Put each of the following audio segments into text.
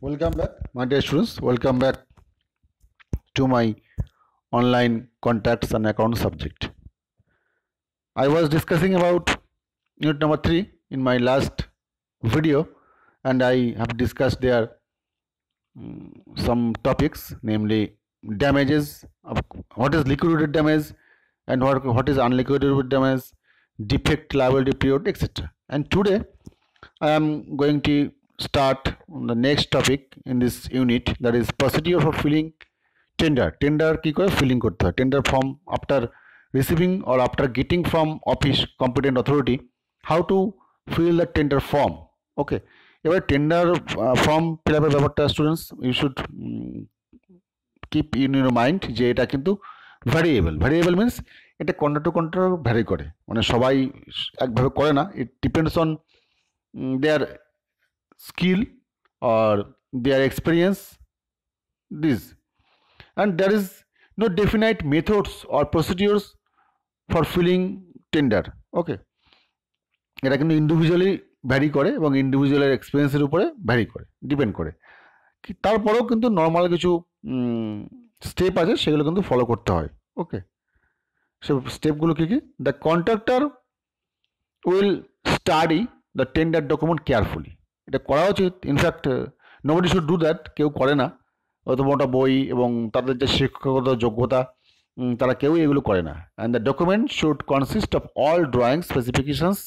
Welcome back, my dear students. Welcome back to my online contacts and account subject. I was discussing about unit number 3 in my last video, and I have discussed there some topics, namely damages, what is liquidated damage and what is unliquidated damage, defect, liability period, etc. And today I am going to start on the next topic in this unit, that is procedure for filling tender. Tender কি করে filling করতে হয়, tender form after receiving or after getting from office competent authority, how to fill the tender form. Okay, এবার tender form fill আপের ব্যাপারটা students you should keep in your mind যে এটা কিন্তু ভ্যারিয়েবল মিনস এটা contract to contract vary করে, মানে সবাই একভাবে করে না। It depends on their skill or their experience, this, and there is no definite methods or procedures for filling tender. Okay, এটা কিন্তু ইন্ডিভিজুয়ালি ভ্যারি করে এবং ইন্ডিভিজুয়ালের এক্সপিরিয়েন্সের উপরে ভ্যারি করে, ডিপেন্ড করে। তারপরেও কিন্তু নর্মাল কিছু স্টেপ আছে, সেগুলো কিন্তু ফলো করতে হয়। ওকে, সে স্টেপগুলো কী কী? The contractor will study the tender document carefully. এটা করা উচিত। In fact nobody should do that, কেউ করে না। অত মোটা বই এবং তাদের যে শিক্ষাগত যোগ্যতা, তারা কেউই এগুলো করে না। And the document should consist of all drawing specifications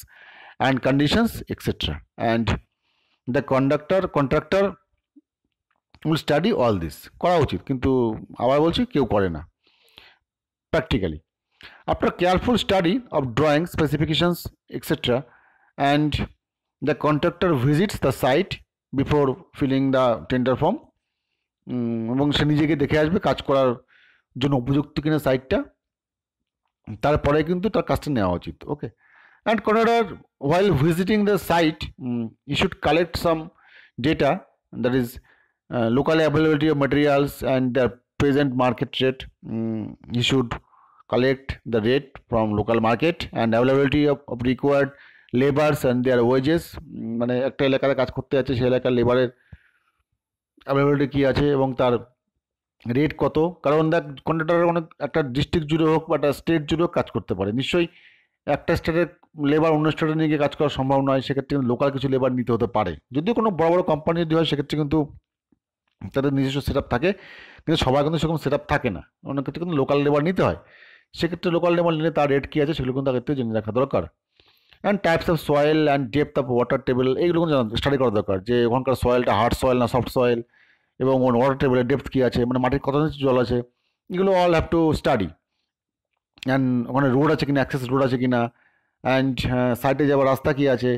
and conditions etcetera, and the contractor will study all this. করা উচিত, কিন্তু আবার বলছি কেউ করে না practically. After careful study of drawing specifications etcetera, and the contractor visits the site before filling the tender form, এবং সে নিজেকে দেখে আসবে কাজ করার জন্য উপযুক্ত কিনা সাইটটা, তারপরে কিন্তু তার কাজটা নেওয়া উচিত। Okay, and contractor while visiting the site you should collect some data, that is local availability of materials and their present market rate. You should collect the rate from local market and availability of required labours and their wages, মানে একটা এলাকায় কাজ করতে যাচ্ছে, সেই এলাকার লেবারের availability কী আছে এবং তার রেট কত। কারণ দেখ, কন্ট্রাক্টর অনেক একটা ডিস্ট্রিক্ট জুড়ে হোক বা একটা স্টেট জুড়েও কাজ করতে পারে। নিশ্চয়ই একটা স্টেটের লেবার অন্য স্টেটে নিয়ে গিয়ে কাজ করা সম্ভব নয়, সেক্ষেত্রে লোকাল কিছু লেবার নিতে হতে পারে। যদিও কোনো বড় বড় কোম্পানি যদি হয়, সেক্ষেত্রে কিন্তু তাদের নিজস্ব সেট আপ থাকে, কিন্তু সবার কিন্তু সেরকম সেট আপ থাকে না। অনেক ক্ষেত্রে কিন্তু লোকাল লেবার নিতে হয়। সেক্ষেত্রে লোকাল লেবার নিলে তার রেট কী আছে সেগুলো কিন্তু আগের থেকে জেনে রাখা দরকার। And types of soil and depth of water table, এইগুলো স্টাডি করা দরকার, যে ওখানকার সয়েলটা হার্ড সয়েল না সফট সয়েল, এবং ওয়াটার টেবিলের ডেপথ কী আছে, মানে মাটির কত নিচে জল আছে, এগুলো all have to study. And ওখানে রোড আছে কিনা, অ্যাক্সেস রোড আছে কিনা, অ্যান্ড সাইটে যাওয়ার রাস্তা কী আছে,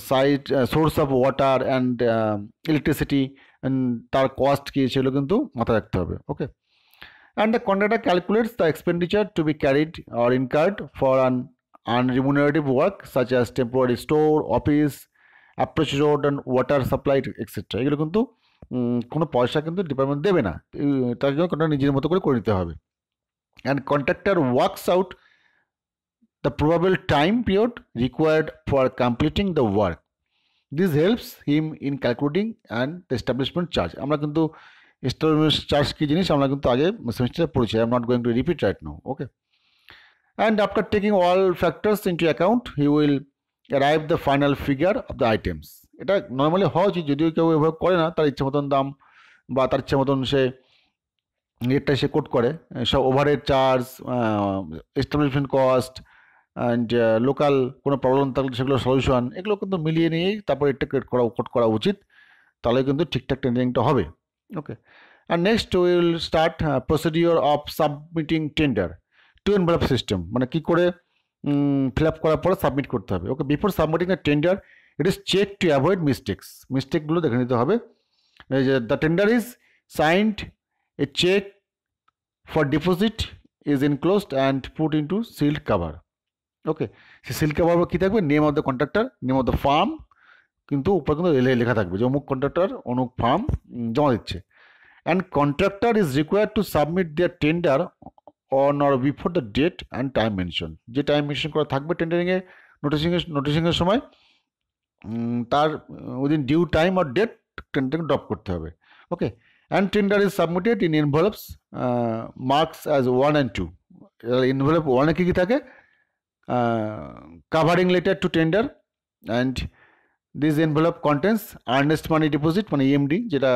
site source of water and electricity, and তার কস্ট কী, সেগুলো কিন্তু মাথায় রাখতে হবে। Okay, and the contractor calculates the expenditure to be carried or incurred for an unremunerative work such as temporary store, office, approach road and water supply etc. এগুলো কিন্তু কোনো পয়সা কিন্তু ডিপার্টমেন্ট দেবে না, তার জন্য কন্ট্রাক্টর নিজের মতো করে নিতে হবে। And contractor works out the probable time period required for completing the work. This helps him in calculating and the establishment charge. আমরা কিন্তু এস্টাবলিশমেন্ট চার্জ কী জিনিস আমরা কিন্তু আগে সেমিস্টারে পড়েছি, I am not going to repeat right now. Okay, and after taking all factors into account he will arrive the final figure of the items. এটা normally হওয়া উচিত, যদিও কেউ এভাবে করে না, তার ইচ্ছে মতন দাম বা তার ইচ্ছে মতন সে রেটটা সে কোট করে। সব overhead charge, establishment cost and local কোনো প্রবলেম থাকলে সেগুলো সলিউশন, এগুলো কিন্তু মিলিয়ে নিয়েই তারপর রেটটা কোট করা উচিত, তাহলে কিন্তু ঠিকঠাক টেন্ডারিংটা হবে। ওকে, আর next will start procedure of submitting tender two envelope system, মানে কী করে ফিল আপ করার পরে সাবমিট করতে হবে। Okay, before submitting the tender it is check to avoid মিস্টেকগুলো দেখে নিতে হবে। The tender is signed, a cheque for deposit is enclosed and put into sealed cover. Okay, so sealed cover কী থাকবে, name of the contractor, name of the firm, কিন্তু উপরে কিন্তু লেখা থাকবে যে অমুক কন্ট্রাক্টর অমুক ফার্ম জমা দিচ্ছে। And contractor is required to submit their tender on or before the date and time mention. যে টাইম মেনশন করা থাকবে টেন্ডারিংয়ে নোটিশিংয়ের সময়, তার within due time or date টেন্ডারকে ড্রপ করতে হবে। Okay, and tender is submitted in envelopes marks as 1 and 2। Envelope 1-এ কী কী থাকে? Covering letter to tender, and this envelope contains earnest money deposit, মানে ইএমডি, যেটা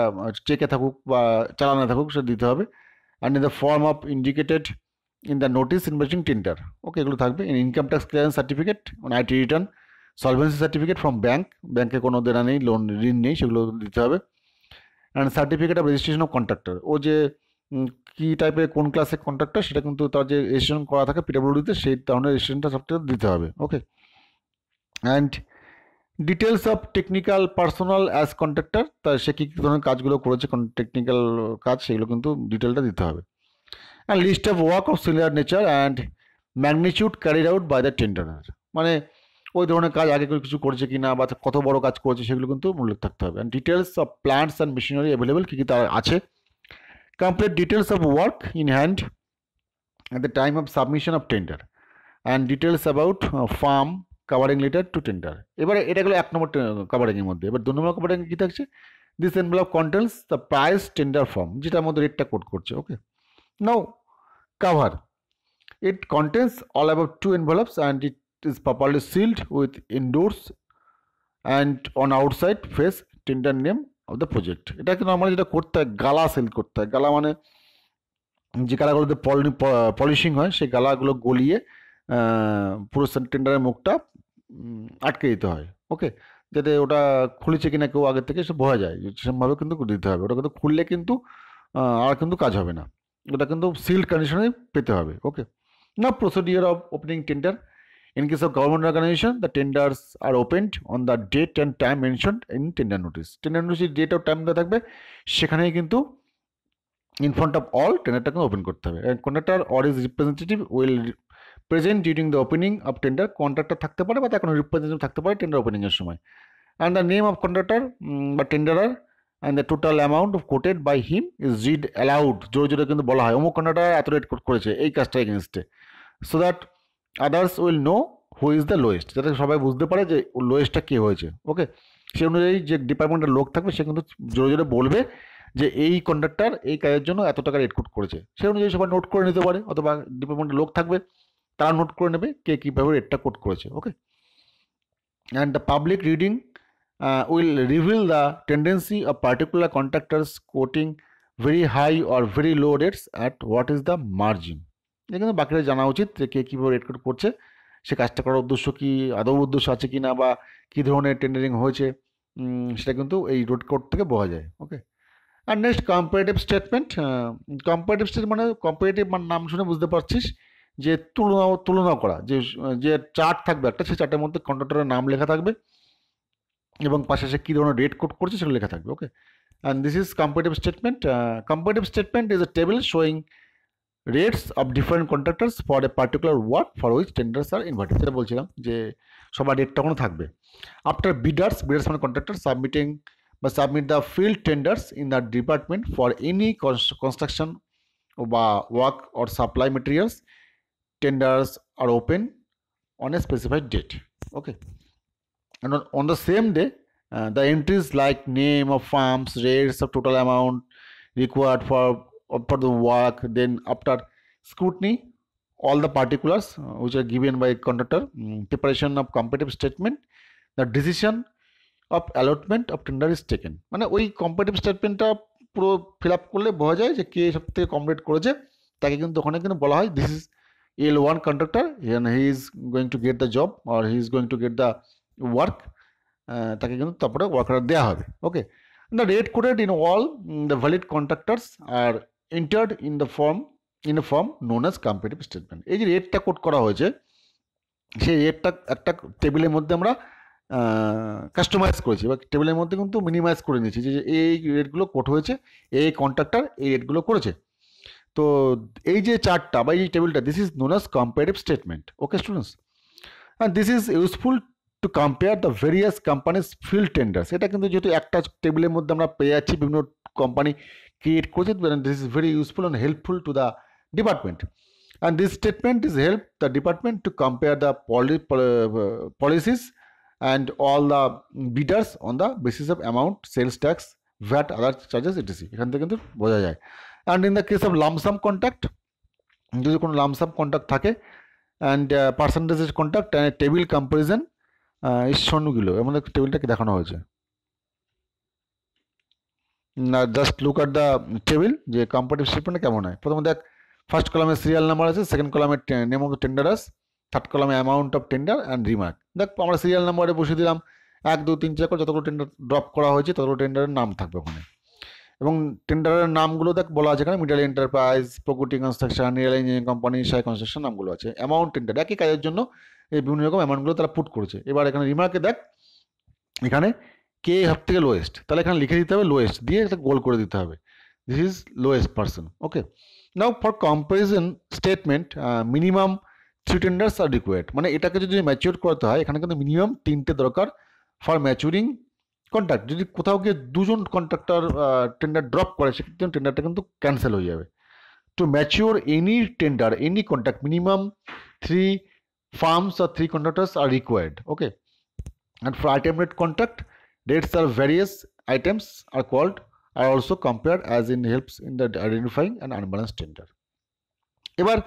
চেকে থাকুক বা চালানো থাকুক সেটা দিতে হবে, and in the form of indicated in the notice investing tender. Okay, এগুলো থাকবে। ইনকাম ট্যাক্স ক্লিয়ারেন্স সার্টিফিকেট, মানে IT return, solvency certificate from bank, ব্যাঙ্কে কোনো দেনা নেই, লোন ঋণ নেই, সেগুলো দিতে হবে। And certificate of registration of contractor, ও যে কী টাইপের কোন ক্লাসের কন্ট্রাক্টর সেটা কিন্তু তার যে রেজিস্ট্রেশন করা থাকে পিডব্লিউডিতে সেই ধরনের রেজিস্ট্রেশনটা সবটা দিতে হবে। Okay, and details of technical personal as contractor, তার সে কী কী ধরনের কাজগুলো করেছে, টেকনিক্যাল কাজ, সেগুলো কিন্তু ডিটেলটা দিতে হবে। And list of work of similar nature and magnitude carried out by the tenderer, মানে ওই ধরনের কাজ আগে কিছু করেছে কি না বা কত বড় কাজ করেছে সেগুলো কিন্তু উল্লেখ থাকতে হবে। And details of plants and machinery available, কী কী তার আছে, complete details of work in hand at the time of submission of tender, and details about farm covering letter to tender। এবারে এটা গেলো 1 নম্বর কভারিংয়ের মধ্যে। এবার 2 নম্বর কভারিং কী থাকছে? This envelope contains the price tender form, যেটার মধ্যে রেটটা কোড করছে। Okay, now cover, it contains all about 2 envelopes and it is properly sealed with endorsed and on outside face tender name of the project। এটাকে normally যেটা করতে হয় গালা sell করতে হয়। গালা মানে যে গালাগুলোতে পলিশিং হয় সেই গালাগুলো গলিয়ে পুরো টেন্ডারের মুখটা আটকে দিতে হয়। ওকে, যাতে ওটা খুলেছে কিনা কেউ আগের থেকে সে বোঝা যায়, সেরকমভাবে কিন্তু দিতে হবে। ওটা কিন্তু খুললে কিন্তু আর কিন্তু কাজ হবে না, ওটা কিন্তু সিল্ড কন্ডিশনে পেতে হবে। ওকে, না procedure of opening tender in case of government organisation, the tenders are opened on the date and time mentioned in tender notice. Tender notice date of time দেওয়া থাকবে, সেখানেই কিন্তু in front of all টেন্ডারটাকে open করতে হবে। Contractor or is representative will present during the opening of tender, contractor থাকতে পারে বা তার কোনো রিপ্রেজেন্টেটিভ থাকতে পারে টেন্ডার ওপেনিংয়ের সময়। And the name of contractor বা tenderer and the total amount quoted by him is read aloud, জোরে জোরে কিন্তু বলা হয় অমুক কন্ট্রাক্টর এত রেট কোট করেছে এই কাজটা এগেনস্টে, so that others will know who is the lowest, যাতে সবাই বুঝতে পারে যে লোয়েস্টটা কে হয়েছে। ওকে, সেই অনুযায়ী যে ডিপার্টমেন্টের লোক থাকবে সে কিন্তু জোরে জোরে বলবে যে এই কন্ট্রাক্টর এই কাজের জন্য এত টাকা রেট কোট করেছে, সেই অনুযায়ী সবাই নোট করে নিতে পারে, অথবা ডিপার্টমেন্টের লোক থাকবে তারা নোট করে নেবে কে কীভাবে রেটটা কোট করেছে। Okay, and the public reading will reveal the tendency of particular contractors quoting very high or very low rates at what is the margin. এটা কিন্তু বাকিরা জানা উচিত যে কে কীভাবে রেট কোট করছে, সে কাজটা করার উদ্দেশ্য কী, আদৌ উদ্দেশ্য আছে কি না, বা কী ধরনের টেন্ডারিং হয়েছে, সেটা কিন্তু এই রেট কোট থেকে বোঝা যায়। ওকে, আর next comparative statement. Comparative statement মানে কম্পারেটিভ মানে নাম শুনে বুঝতে পারছিস যে তুলনা করা, যে চার্ট থাকবে একটা, সেই চার্টের মধ্যে কন্ট্রাক্টরের নাম লেখা থাকবে এবং পাশে সে কী ধরনের রেট কোট করছে সেটা লেখা থাকবে। Okay, and this is comparative statement. Comparative statement is a table showing rates of different contractors for a particular work for which tenders are invited, যেটা বলছিলাম যে সবার রেটটা কোনো থাকবে। আফটার বিডার্স মানে কন্ট্রাক্টর সাবমিটিং বা submit the field tenders in the department for any construction বা work or supply materials, tenders are open on a specified date. Okay, and on the same day the entries like name of farms, rates of total amount required for the work, then after scrutiny all the particulars which are given by contractor, preparation of competitive statement, the decision of allotment of tender is taken. মানে ওই comparative স্টেটমেন্টটা পুরো fill up করলে বোঝা যায় যে কে সব থেকে complete করেছে, তাকে কিন্তু ওখানে কিন্তু বলা হয় this is L1 contractor and he is going to get the job or he is going to get the work, তাকে কিন্তু তারপরে ওয়ার্কার দেওয়া হবে। ওকে, the rate coded in all the valid contractors are entered in a form known as comparative statement। এই যে রেটটা code করা হয়েছে সেই রেটটা একটা টেবিলের মধ্যে আমরা কাস্টমাইজ করেছি বা টেবিলের মধ্যে কিন্তু মিনিমাইজ করে নিয়েছি যে এই রেটগুলো কোট হয়েছে, এই কন্ট্রাক্টর এই রেটগুলো করেছে। তো এই যে চার্টটা বা এই টেবিলটা this is known as comparative statement. Okay students, and this is useful to compare the various companies field tenders. এটা কিন্তু যেহেতু একটা টেবিলের মধ্যে আমরা পেয়ে যাচ্ছি বিভিন্ন কোম্পানি ক্রিয়েট করেছে, this is very useful and helpful to the department. And this statement is help the department to compare the policies and all the bidders on the basis of amount, sales tax, VAT, other charges etc, এখান থেকে কিন্তু বোঝা যায়। And in the case of lump sum contact, যদি কোনো lump sum contact থাকে and percentages contact and table comparison এই শূন্যগুলো, এর মধ্যে টেবিলটাকে দেখানো হয়েছে। না, just look at the table যে কম্পারেটিভ শিপমেন্ট কেমন হয়। প্রথমে দেখ, ফার্স্ট কলামে সিরিয়াল নাম্বার আছে, সেকেন্ড কলামে name of the tenderers, third কলামে amount of tender and remark. দেখ আমরা সিরিয়াল নাম্বারে বসিয়ে দিলাম 1 2 3 4 করে যতগুলো টেন্ডার ড্রপ করা হয়েছে ততগুলো টেন্ডারের নাম থাকবে ওখানে, এবং টেন্ডারের নামগুলো দেখ বলা আছে এখানে, middle enterprise, Prakuti construction, real engineering company, Sai construction নামগুলো আছে। অ্যামাউন্ট টেন্ডার একই কাজের জন্য এই বিভিন্ন রকম অ্যামাউন্টগুলো তারা পুট করেছে। এবার এখানে রিমার্কে দেখ, এখানে কে সব থেকে লোয়েস্ট, তাহলে এখানে লিখে দিতে হবে লোয়েস্ট দিয়ে একটা গোল করে দিতে হবে, this is lowest person. Okay, now for comparison statement minimum 3 tenders R required, মানে এটাকে যদি ম্যাচিওর করতে হয় এখানে কিন্তু মিনিমাম 3টে দরকার ফর ম্যাচুরিং কন্ট্রাক্ট। যদি কোথাও গিয়ে 2জন কন্ট্রাক্টর টেন্ডার ড্রপ করে সেক্ষেত্রে টেন্ডারটা কিন্তু ক্যান্সেল হয়ে যাবে। To mature any tender, any contract, minimum 3 firms or 3 contractors are required. Okay, and for item rate contract, rates are various items are called, are also compared as in helps in the identifying an unbalanced tender. এবার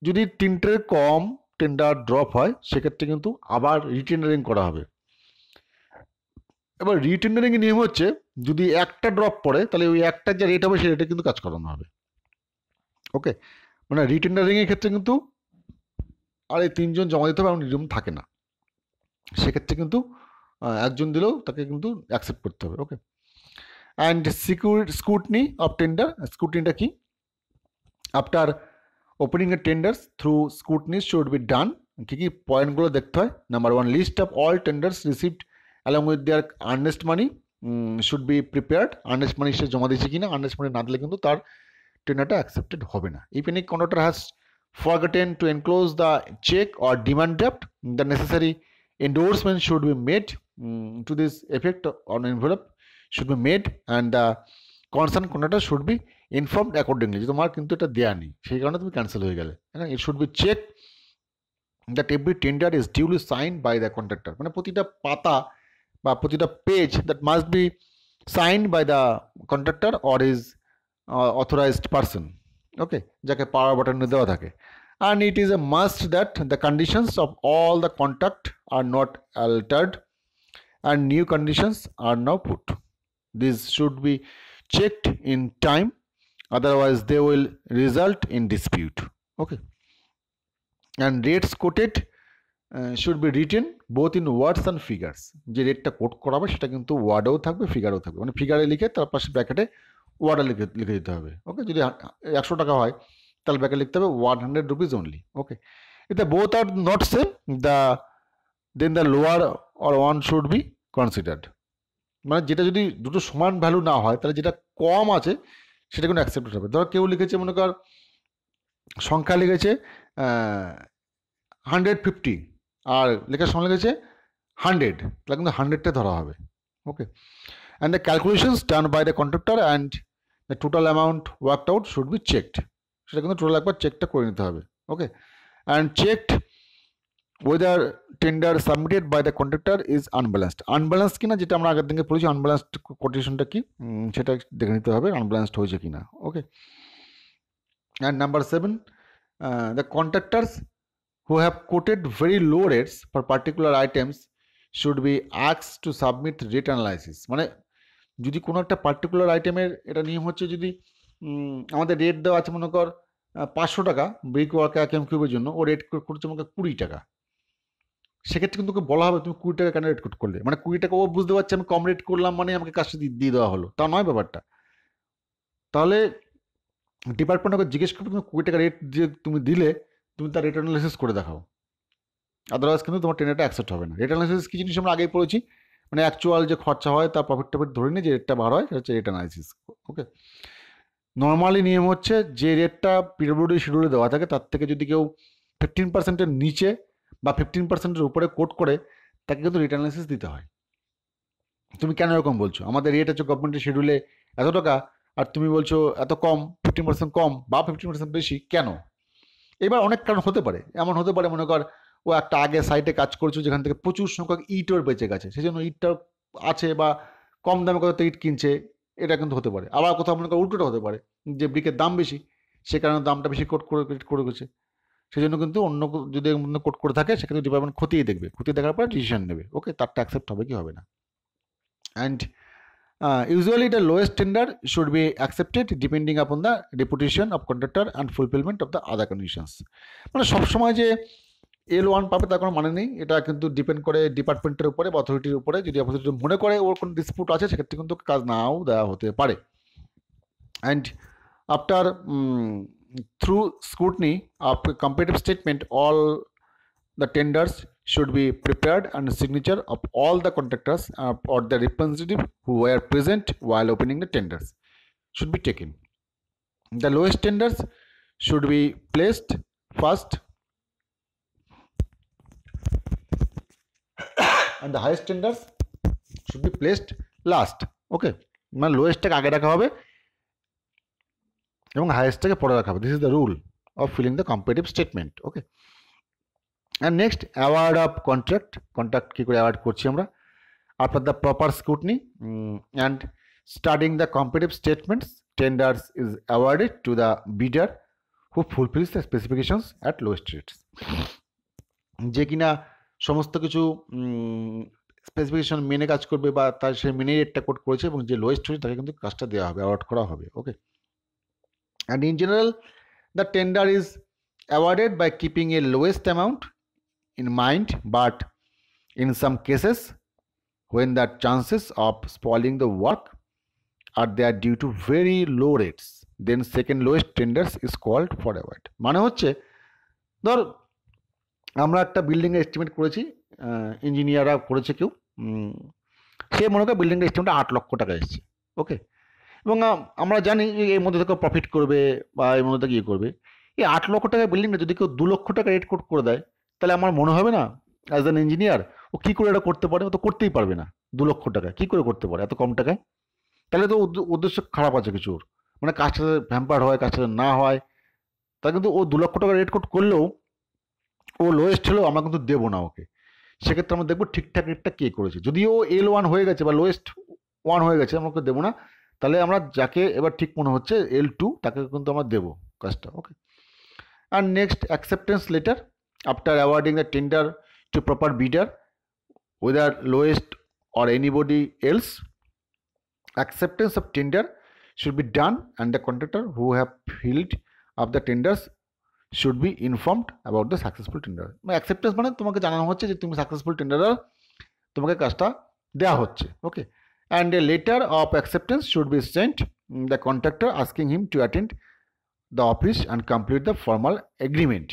যদি 3টের কম tender drop হয় সেক্ষেত্রে কিন্তু আবার রিটেন্ডারিং করা হবে। এবার রিটেন্ডারিং এর নিয়ম হচ্ছে যদি একটা ড্রপ পড়ে তাহলে ওই একটা যে রেট হবে সেই রেটে কিন্তু কাজ করানো হবে। ওকে, মানে রিটেন্ডারিং এর ক্ষেত্রে কিন্তু আর এই 3জন জমা দিতে হবে এমন নিয়ম থাকে না, সেক্ষেত্রে কিন্তু একজন দিলেও তাকে কিন্তু অ্যাকসেপ্ট করতে হবে। Okay, and scrutiny of tender, স্ক্রুটনিটা কি? After opening a tenders through scrutiny should be done. কী কী পয়েন্টগুলো দেখতে হয়? Number 1, list of all tenders received along with their earnest money should be prepared. Earnest money সে জমা দিয়েছে কিনা, আর্নেস্ট মানি না দিলে কিন্তু তার টেন্ডারটা অ্যাকসেপ্টেড হবে না। If any contractor has forgotten to enclose the check or demand draft, the necessary endorsement should be made to this effect on envelope should be made and the concerned contractor should be informed accordingly. যে তোমার কিন্তু এটা দেয়া নেই সেই কারণে তুমি cancel হয়ে গেলে। it should be checked that every tender is duly signed by the contractor, মানে প্রতিটা পাতা বা প্রতিটা page that must be signed by the contractor or his authorized person. ওকে, যাকে পাওয়ার বাটনে দেওয়া থাকে। and it is a must that the conditions of all the contract are not altered and new conditions are now put. This should be checked in time, otherwise they will result in dispute. Okay, and rates quoted should be written both in words and figures. যে রেটটা coat করা হবে সেটা কিন্তু ওয়ার্ডেও থাকবে ফিগারেও থাকবে, মানে ফিগারে লিখে তার পাশে ব্র্যাকেটে ওয়ার্ডে লিখে দিতে হবে। ওকে, যদি 100 টাকা হয় তাহলে ব্যাকে লিখতে হবে 100 rupees only. Okay, if both are not same, then the lower or one should be considered. মানে যেটা যদি দুটো সমান ভ্যালু না হয় তাহলে যেটা কম আছে সেটা কিন্তু অ্যাকসেপ্টেড হবে। ধর কেউ লিখেছে, মনে কর সংখ্যা লিখেছে 150 আর লেখার সময় লিখেছে 100, তাহলে কিন্তু 100টা ধরা হবে। ওকে, and the calculations done by the contractor and the total amount worked out should be checked. সেটা কিন্তু টোটাল একবার চেকটা করে নিতে হবে। ওকে, and checked whether tender submitted by the contractor is unbalanced. Unbalanced কিনা যেটা আমরা আগের দিকে পড়েছি, unbalanced কোটেশনটা কি সেটা দেখে নিতে হবে unbalanced হয়েছে কিনা। ওকে, and number 7, the contractors who have quoted very low rates for particular items should be asked to submit rate analysis. মানে যদি কোনো একটা পার্টিকুলার আইটেমের, এটা নিয়ম হচ্ছে যদি আমাদের রেট দেওয়া আছে মনে কর 500 টাকা ব্রিক ওয়ার্ক এম কিউবের জন্য, ও রেট করছে আমাকে 20 টাকা, সেক্ষেত্রে কিন্তু ওকে বলা হবে তুমি 20 টাকা কেন রেট করলে, মানে 20 টাকা ও বুঝতে পারছে আমি কম রেট করলাম মানে আমাকে কাজটা দিয়ে দেওয়া হলো, তা নয় ব্যাপারটা। তাহলে ডিপার্টমেন্ট ওকে জিজ্ঞেস করবে তুমি 20 টাকা রেট যে তুমি দিলে তুমি তার রেট অ্যানালাইসিস করে দেখাও, আদারওয়াইজ কিন্তু তোমার টেন্ডারটা অ্যাকসেপ্ট হবে না। রেট অ্যানালাইসিস কি জিনিস আমরা আগেই পড়েছি, মানে অ্যাকচুয়াল যে খরচা হয় তার প্রফিট ধরে নিয়ে যে রেটটা বার হয় সেটা হচ্ছে রেট অ্যানালাইসিস। ওকে, নর্মালি নিয়ম হচ্ছে যে রেটটা পিডব্লিউডি শিডিউলে দেওয়া থাকে তার থেকে যদি কেউ 15%-এর নিচে বা 15%-এর উপরে কোট করে তাকে কিন্তু রেট অ্যানালাইসিস দিতে হয়। তুমি কেন এরকম বলছো, আমাদের রেট হচ্ছে গভর্নমেন্টের শিডিউলে এত টাকা আর তুমি বলছো এত কম, 15% কম বা 15% বেশি কেন? এবার অনেক কারণ হতে পারে, এমন হতে পারে মনে কর ও একটা আগে সাইটে কাজ করছো যেখান থেকে প্রচুর সংখ্যক ইটও বেঁচে গেছে, সেই জন্য ইটটা আছে বা কম দামে কোথাও ইট কিনছে, এটা কিন্তু হতে পারে। আবার কোথাও মনে করো উল্টোটা হতে পারে, যে ব্রিকের দাম বেশি, সে কারণে দামটা বেশি কোট করে গেছে। সেই জন্য কিন্তু অন্য যদি কোট করে থাকে, সেক্ষেত্রে ডিপার্টমেন্ট খতিয়ে দেখবে, খতিয়ে দেখার পর ডিসিশন নেবে, ওকে, তারটা অ্যাকসেপ্ট হবে কি হবে না। And usually the lowest tender should be accepted depending upon the reputation of contractor and fulfillment of the other conditions. মানে সবসময় যে L1 পাবে তার কোনো মানে নেই, এটা কিন্তু ডিপেন্ড করে ডিপার্টমেন্টের উপরে বা অথরিটির উপরে। যদি অথরিটি মনে করে ওর কোনো ডিসপিউট আছে, সেক্ষেত্রে কিন্তু কাজ নাও দেওয়া হতে পারে। And after through scrutiny of competitive statement, all the tenders should be prepared and signature of all the contractors or the representative who were present while opening the tenders should be taken. The lowest tenders should be placed first and the highest tenders should be placed last. Okay, মানে লোয়েস্টটাকে আগে রাখা হবে এবং হাইয়েস্টটাকে পরে রাখা হবে। This is the rule of filling the competitive statement. Okay, and next award of contract কী করে অ্যাওয়ার্ড করছি আমরা? After the proper scrutiny and studying the competitive statements, tenders is awarded to the bidder who fulfils the specifications at lowest rates. যে কিনা সমস্ত কিছু specification মেনে কাজ করবে বা তার সে মেনে রেটটা কোট করেছে এবং যে লোয়েস্ট হয়েছে তাকে কিন্তু কাজটা দেওয়া হবে, অ্যাওয়ার্ড করা হবে। Okay, and in general the tender is awarded by keeping a lowest amount in mind, but in some cases when the chances of spoiling the work are there due to very low rates, then second lowest tenders is called for award. মানে হচ্ছে ধর আমরা একটা building এর estimate করেছি, ইঞ্জিনিয়াররা করেছে কেউ, সে মনে করে বিল্ডিংটা এস্টিমেটটা 8 লক্ষ টাকা এসেছে। ওকে, এবং আমরা জানি এর মধ্যে থেকে প্রফিট করবে বা এর মধ্যে থেকে ইয়ে করবে। এই 8 লক্ষ টাকার বিল্ডিংটা যদি কেউ 2 লক্ষ টাকা রেট কোট করে দেয়, তাহলে আমার মনে হবে না অ্যাজ অ্যান ইঞ্জিনিয়ার ও কী করে এটা করতে পারে? ও তো করতেই পারবে না। 2 লক্ষ টাকা কী করে করতে পারে এত কম টাকায়? তাহলে তো উদ্দেশ্য খারাপ আছে কিছুর, মানে কাজটা ভ্যাম্পার হয়, কাজটা না হয়। তা কিন্তু ও 2 লক্ষ টাকা রেট কোট করলেও ও লোয়েস্ট হলেও আমরা কিন্তু দেবো না ওকে। সেক্ষেত্রে আমরা দেখবো ঠিকঠাক রেটটা কে করেছে। যদি ও L1 হয়ে গেছে বা লোয়েস্ট 1 হয়ে গেছে, আমরা ওকে দেবো না। তাহলে আমরা যাকে এবার ঠিক মনে হচ্ছে L2, তাকে কিন্তু আমরা দেবো কাজটা। ওকে, and next acceptance letter after awarding the tender to proper bidder, whether lowest or anybody else, acceptance of tender should be done and the contractor who have filled up the tenders should be informed about the successful tender. acceptance মানে তোমাকে জানানো হচ্ছে যে তুমি successful টেন্ডারার, তোমাকে কাজটা দেওয়া হচ্ছে। ওকে, and a letter of acceptance should be sent the contractor asking him to attend the office and complete the formal agreement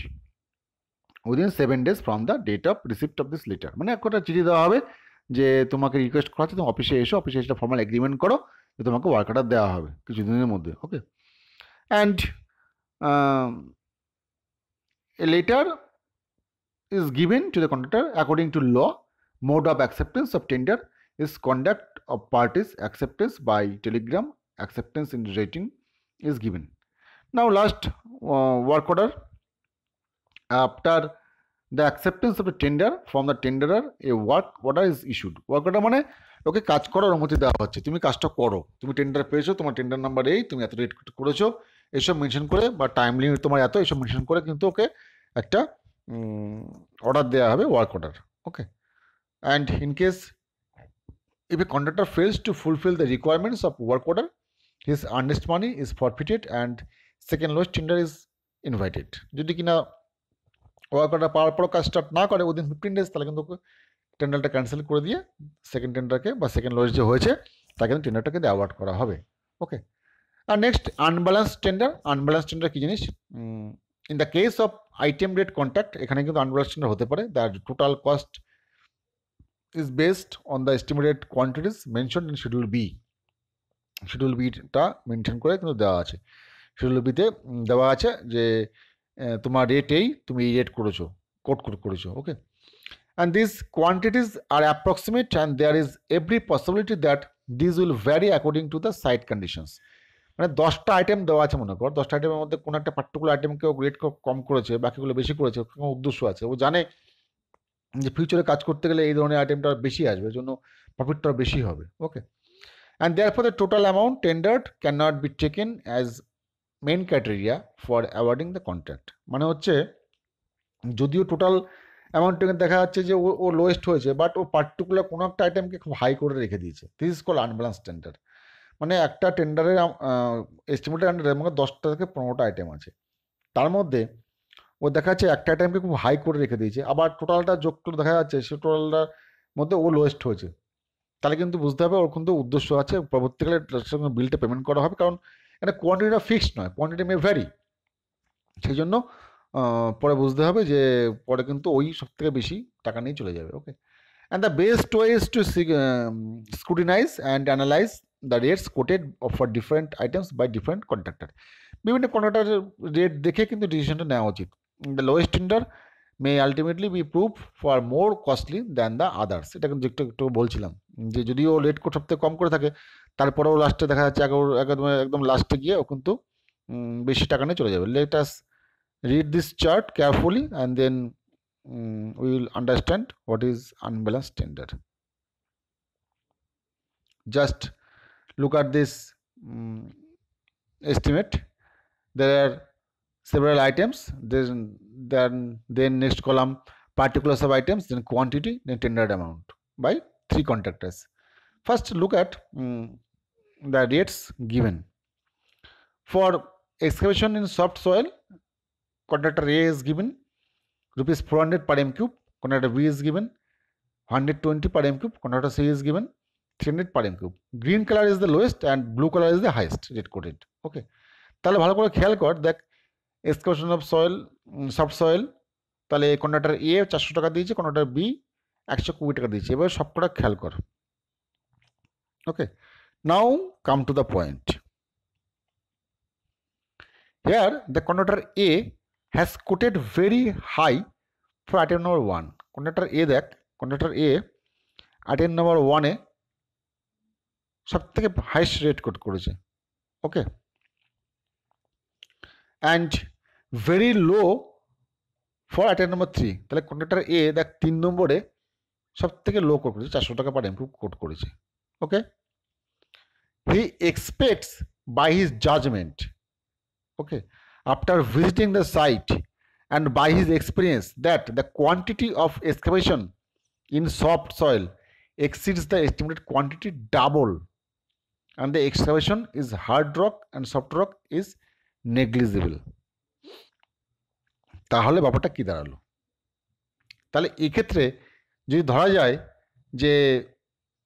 within 7 days from the date of receipt of this letter. মানে একটা চিঠি দেওয়া হবে যে তোমাকে request করা হচ্ছে তুমি অফিসে এসো, অফিসে এসে ফর্মাল এগ্রিমেন্ট করো যে তোমাকে ওয়ার্ক অর্ডার দেওয়া হবে কিছুদিনের মধ্যে। ওকে, and a letter is given to the contractor according to law. Mode of acceptance of tender is conduct of parties acceptance by telegram. Acceptance in writing is given. Now last work order. After the acceptance of the tender from the tenderer, a work order is issued. Work order মানে ওকে কাজ করার অনুমতি দেওয়া হচ্ছে, তুমি কাজটা করো, তুমি টেন্ডার পেয়েছো, তোমার টেন্ডার নাম্বার এই, তুমি এত রেট করেছো, এইসব মেনশন করে বা টাইম লিমিট তোমার এত, এইসব মেনশন করে কিন্তু ওকে একটা অর্ডার দেওয়া হবে, work order. Okay, and in case if a contractor fails to fulfill the requirements of work order, his earnest money is forfeited and second lowest tender is invited. যদি কিনা ওয়ার্ক অর্ডার পাওয়ার পরও কাজ start না করে within 15 days, তাহলে কিন্তু টেন্ডারটা cancel করে দিয়ে সেকেন্ড টেন্ডারকে বা সেকেন্ড লোয়েস্ট যে হয়েছে তাকে কিন্তু টেন্ডারটাকে অ্যাওয়ার্ড করা হবে। ওকে, আর next unbalance tender. Unbalance tender কী জিনিস? In the case of item rate contract, এখানে কিন্তু আনব্যালেন্স টেন্ডার হতে পারে। The total cost is based on the estimated quantities mentioned in Schedule B. Schedule B-টা মেনশন করে কিন্তু দেওয়া আছে। Schedule B-তে দেওয়া আছে যে তোমার রেট এই, তুমি এই রেট করেছো, কোট করেছো। ওকে, and these quantities are approximate and there is every possibility that these will vary according to the site conditions. মানে 10টা আইটেম দেওয়া আছে, মনে কর 10টা আইটেমের মধ্যে কোনো একটা পার্টিকুলার আইটেমকে রেট কম করেছে, বাকিগুলো বেশি করেছে, কোনো উদ্দেশ্য আছে। ও জানে যে ফিউচারে কাজ করতে গেলে এই ধরনের আইটেমটা বেশি আসবে, এর জন্য প্রফিটটা বেশি হবে। ওকে, and therefore the total amount tendered cannot be taken as main criteria for awarding the contract. মানে হচ্ছে যদিও টোটাল অ্যামাউন্ট দেখা যাচ্ছে যে ও লোয়েস্ট হয়েছে, বাট ও পার্টিকুলার কোনো একটা আইটেমকে খুব হাই করে রেখে দিয়েছে। This is call unbalance tender. মানে একটা টেন্ডারের এস্টিমেটেড আন্ডারে মানে 10টা থেকে 15টা আইটেম আছে, তার মধ্যে ও দেখা যাচ্ছে একটা আইটেমকে খুব হাই করে রেখে দিয়েছে, আবার টোটালটা যোগ করে দেখা যাচ্ছে সে টোটালটার মধ্যে ও লোয়েস্ট হয়েছে। তাহলে কিন্তু বুঝতে হবে ওর কিন্তু উদ্দেশ্য আছে, পরবর্তীকালে বিলটা পেমেন্ট করা হবে, কারণ এটা কোয়ান্টিটিটা ফিক্সড নয়, কোয়ান্টিটি মে ভ্যারি। সেই জন্য পরে বুঝতে হবে যে পরে কিন্তু ওই সব থেকে বেশি টাকা নিয়ে চলে যাবে। Okay, and the best way is to scrutinise and analyse the rates quoted for different items by different contractor. বিভিন্ন কন্ট্রাক্টরের রেট দেখে কিন্তু ডিসিশনটা নেওয়া উচিত। The lowest tender may ultimately be prove for more costly than the others. এটা কিন্তু একটু বলছিলাম যে যদিও রেট সব থেকে কম করে থাকে, তারপরেও লাস্টে দেখা যাচ্ছে একদম লাস্টে গিয়ে ও কিন্তু বেশি টাকা নিয়ে চলে যাবে। Let us read this chart carefully and then we will understand what is unbalanced tender. Just look at this estimate. There are several items, then next column particulars of items, then quantity, then tendered amount by 3 contractors. First look at the rates given. For excavation in soft soil, contractor A is given rupees 400 per m cube, contractor B is given 120 per m cube, contractor C is given 300 per m cube. Green color is the lowest and blue color is the highest rate quoted. Okay, তাহলে ভালো করে খেয়াল কর, দেখ excavation of soil soft soil, তাহলে contractor এ 400 টাকা দিয়েছে, contractor B 120 টাকা দিয়েছে। এবার সবকটা খেয়াল কর। Okay, now come to the point. Here the contractor A has quoted very high for item number 1. Contractor A দেখ, contractor A item number 1 এ সব থেকে হাইস্ট রেট কোট করেছে। Okay, and very low for item number 3। তাহলে contractor এ দেখ 3 নম্বরে সব থেকে লো কোট করেছে, 400 টাকা পার এমপ্রুভ কোট করেছে। Okay, he expects by his judgement, okay, after visiting the site and by his experience that the quantity of excavation in soft soil exceeds the estimated quantity double and the excavation is hard rock and soft rock is negligible. তাহলে ব্যাপারটা কি দাঁড়ালো? তাহলে এক্ষেত্রে যদি ধরা যায় যে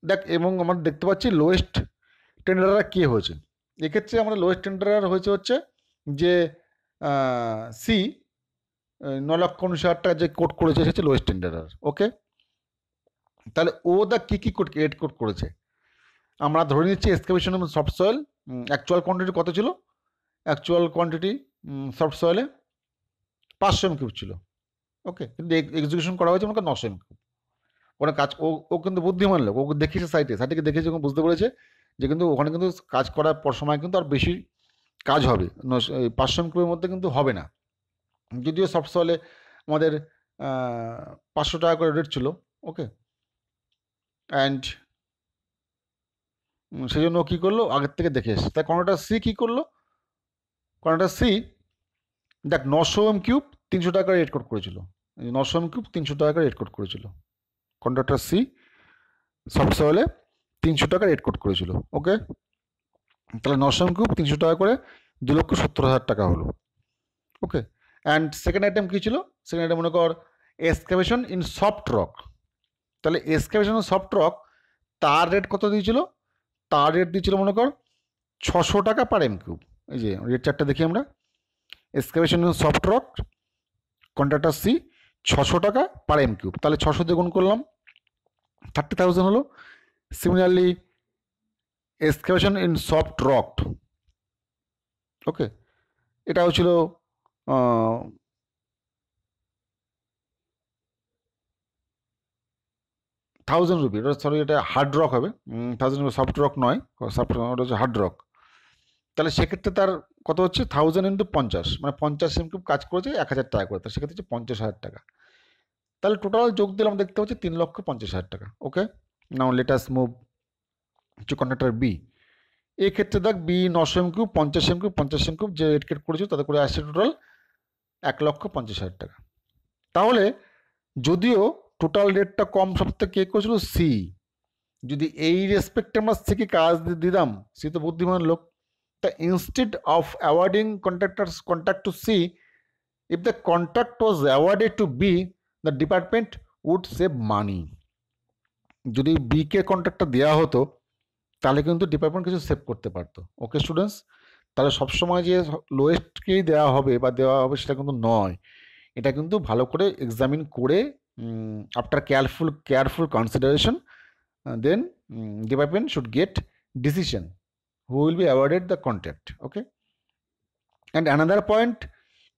দেখ, এবং আমরা দেখতে পাচ্ছি লোয়েস্ট টেন্ডাররা কে হয়েছে। এক্ষেত্রে আমরা লোয়েস্ট টেন্ডার হচ্ছে যে সি 9,19,000 টাকা যে কোট করেছে সে হচ্ছে লোয়েস্ট টেন্ডারার। ওকে, তাহলে ও দা কী কোট রেট কোট করেছে? আমরা ধরে নিচ্ছি এক্সকাভেশন এবং সফট সয়েল অ্যাকচুয়াল কোয়ান্টিটি কত ছিল? অ্যাকচুয়াল কোয়ান্টিটি সফট সয়েলে 500 m কিউব ছিল। ওকে, কিন্তু এক্সিকিউশন করা হয়েছে আমাকে 900 m কিউব। ওখানে কাজ ও কিন্তু বুদ্ধিমান লোক, ও দেখিয়েছে সাইটে দেখেছে এবং বুঝতে পেরেছে যে কিন্তু ওখানে কিন্তু কাজ করার পর সময় কিন্তু আর বেশি কাজ হবে, 500 m কিউবের মধ্যে কিন্তু হবে না। যদিও সফট সয়েলে আমাদের 500 টাকা করে রেট ছিল। ওকে, অ্যান্ড সেই জন্য কী করলো, আগের থেকে দেখে এসছে। তাই কন্ট্রাক্টর সি কী করলো? কন্ট্রাক্টর সি দেখ 900 m কিউব 300 টাকা রেট কোট করেছিল, 900 m কিউব 300 টাকা রেট কোট করেছিল। কন্ট্রাক্টর সি সফট সয়েলে 300 টাকা রেট কোট করেছিল। ওকে, তাহলে 900 m কিউব 300 টাকা করে 2,70,000 টাকা হলো। ওকে, অ্যান্ড সেকেন্ড আইটেম কী ছিল? সেকেন্ড আইটেম মনে কর এক্সকাভেশন ইন সফট রক। তাহলে এক্সকাভেশন ইন সফট রক তার রেট কত দিয়েছিল? তার রেট দিয়েছিল মনে কর 600 টাকা পার এম কিউব। এই যে রেট চারটা দেখি আমরা, excavation in soft rock contractor C 600 টাকা পার এম কিউব। তাহলে 600 দিয়ে গুণ করলাম 30,000 হলো। Similarly excavation in soft rock, okay, এটাও ছিল 1000 রুপি। সরি, এটা হার্ড রক হবে, 1000 রুপি, সফট রক নয়, ওটা হচ্ছে হার্ড রক। তাহলে সেক্ষেত্রে তার কত হচ্ছে? 1000 × 50, মানে 50 m কিউব কাজ করেছে 1000 টাকা করে, তার সেক্ষেত্রে হচ্ছে 50,000 টাকা। তাহলে টোটাল যোগ দিলাম দেখতে হচ্ছে 3,50,000 টাকা। Okay, now let us move হচ্ছে কন্ট্রাক্টর বি। এই ক্ষেত্রে দেখ B 900 M cube 50 M cube যে রেট কেট করেছিল তাতে করে আসছে টোটাল 1,50,000 টাকা। তাহলে যদিও টোটাল রেটটা কম সবথেকে কে করেছিল সি, যদি এই রেসপেক্টে আমরা সিকে কাজ দিতাম, সি তো বুদ্ধিমান লোক, তা instead of awarding contract to C, if the contract was awarded to B, the department would save money. যদি বি কে কন্ট্রাক্টটা দেওয়া হতো তাহলে কিন্তু ডিপার্টমেন্ট কিছু সেভ করতে পারতো। ওকে স্টুডেন্টস, তাহলে সবসময় যে লোয়েস্টকেই দেওয়া হবে বা দেওয়া হবে সেটা কিন্তু নয়, এটা কিন্তু ভালো করে এক্সামিন করে after careful consideration then department should get decision who will be awarded the contract. Okay, and another point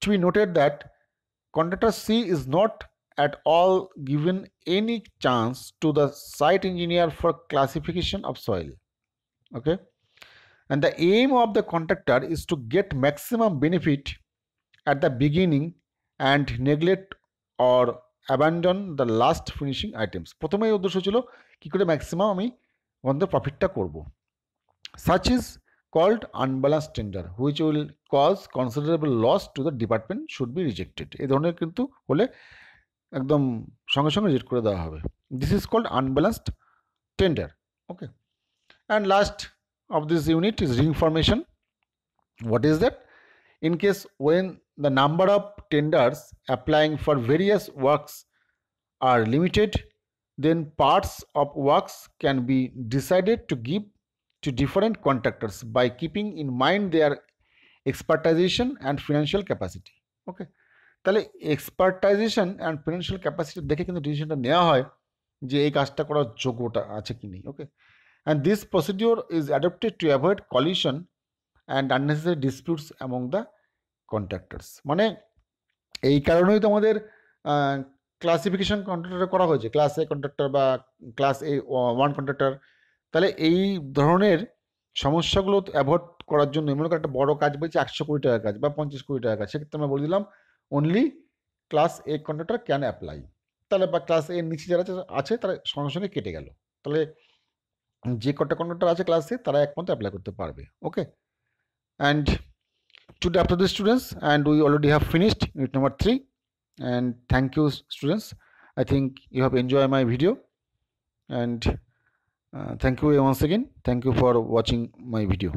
to be noted that contractor C is not at all given any chance to the site engineer for classification of soil. Okay, and the aim of the contractor is to get maximum benefit at the beginning and neglect or abandon the last finishing items. প্রথমেই উদ্দেশ্য ছিল কি করে maximum আমি আমাদের প্রফিটটা করব। Such is called unbalanced tender which will cause considerable loss to the department should be rejected. এই ধরনের কিন্তু হলে একদম সঙ্গে সঙ্গে রিজেক্ট করে দেওয়া হবে। This is called unbalanced tender. Okay, and last of this unit is ring formation. What is that? In case when the number of tenders applying for various works are limited, then parts of works can be decided to give to different contractors by keeping in mind their expertization and financial capacity. Okay, তাহলে এক্সপার্টাইজেশন and financial capacity দেখে কিন্তু ডিসিশনটা নেওয়া হয় যে এই কাজটা করার যোগ্যতা আছে কি নেই। Okay, and this procedure is adopted to avoid collision and unnecessary disputes among the contractors. মানে এই কারণেই তো আমাদের ক্লাসিফিকেশন কন্ট্রাক্টর করা হয়েছে, ক্লাস এ কন্ট্রাক্টর বা ক্লাস এ ওয়ান কন্ট্রাক্টর। তাহলে এই ধরনের সমস্যাগুলো অ্যাভয়েড করার জন্য মনে করেন একটা বড় কাজ বলছে 100 কোটি টাকার কাজ বা 50 কোটি টাকার কাজ, সেক্ষেত্রে আমরা বলে দিলাম only class A contractor can apply. তাহলে বা ক্লাস এর নিচে যারা আছে তারা সঙ্গে সঙ্গে কেটে গেল, তাহলে যে কটা কন্ট্রাক্টর আছে ক্লাস এ তারা একমাত্র অ্যাপ্লাই করতে পারবে। ওকে, and today after the students, and we already have finished unit number 3, and thank you students. I think you have enjoyed my video, and thank you once again. Thank you for watching my video.